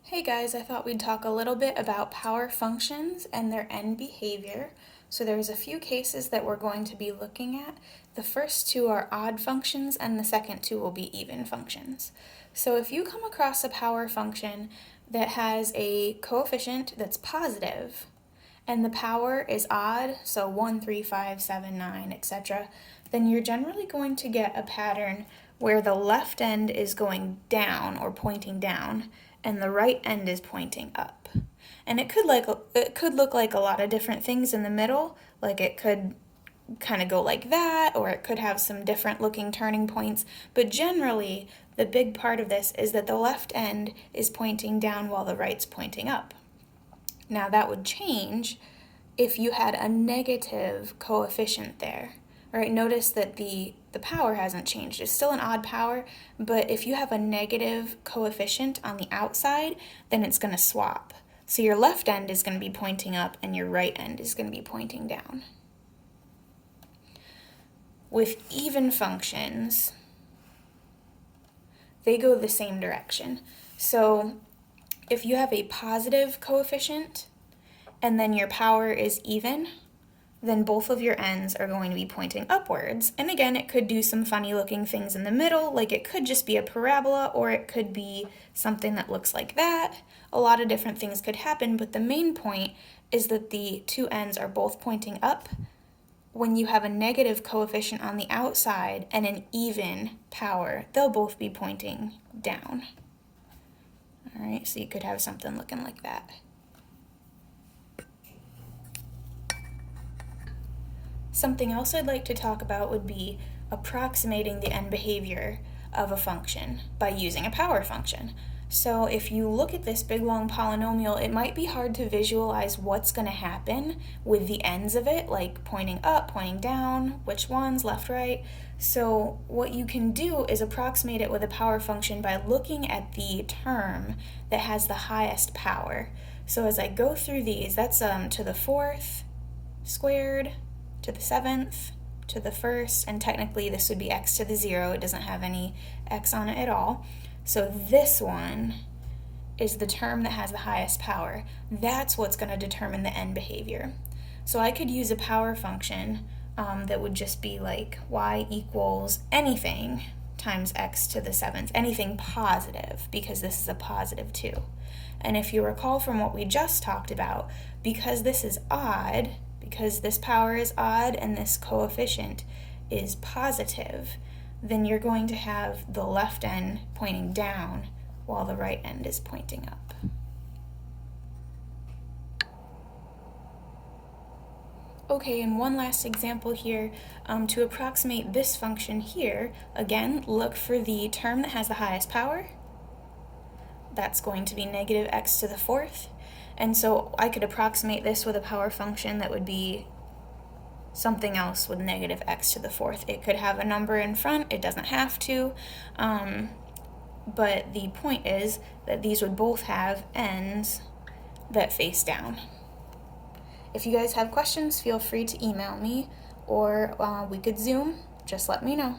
Hey guys, I thought we'd talk a little bit about power functions and their end behavior. So there's a few cases that we're going to be looking at. The first two are odd functions and the second two will be even functions. So if you come across a power function that has a coefficient that's positive and the power is odd, so 1, 3, 5, 7, 9, etc., then you're generally going to get a pattern where the left end is going down or pointing down and the right end is pointing up. And it could look like a lot of different things in the middle, like it could kind of go like that, or it could have some different looking turning points, but generally the big part of this is that the left end is pointing down while the right's pointing up. Now that would change if you had a negative coefficient there. All right, notice that the power hasn't changed. It's still an odd power, but if you have a negative coefficient on the outside, then it's going to swap. So your left end is going to be pointing up and your right end is going to be pointing down. With even functions, they go the same direction. So if you have a positive coefficient and then your power is even, then both of your ends are going to be pointing upwards. And again, it could do some funny looking things in the middle, like it could just be a parabola or it could be something that looks like that. A lot of different things could happen, but the main point is that the two ends are both pointing up when you have a negative coefficient on the outside and an even power. They'll both be pointing down. All right, so you could have something looking like that. Something else I'd like to talk about would be approximating the end behavior of a function by using a power function. So if you look at this big long polynomial, it might be hard to visualize what's going to happen with the ends of it, like pointing up, pointing down, which ones, left, right. So what you can do is approximate it with a power function by looking at the term that has the highest power. So as I go through these, that's to the fourth squared, to the seventh, to the first, and technically this would be x to the 0. It doesn't have any x on it at all. So this one is the term that has the highest power. That's what's going to determine the end behavior. So I could use a power function that would just be like y equals anything times x to the 7th, anything positive, because this is a positive 2. And if you recall from what we just talked about, because this is odd, because this power is odd and this coefficient is positive, then you're going to have the left end pointing down while the right end is pointing up. Okay, and one last example here. To approximate this function here, again, look for the term that has the highest power. That's going to be negative x to the 4th. And so I could approximate this with a power function that would be something else with negative x to the 4th. It could have a number in front, it doesn't have to, but the point is that these would both have ends that face down. If you guys have questions, feel free to email me, or we could Zoom. Just let me know.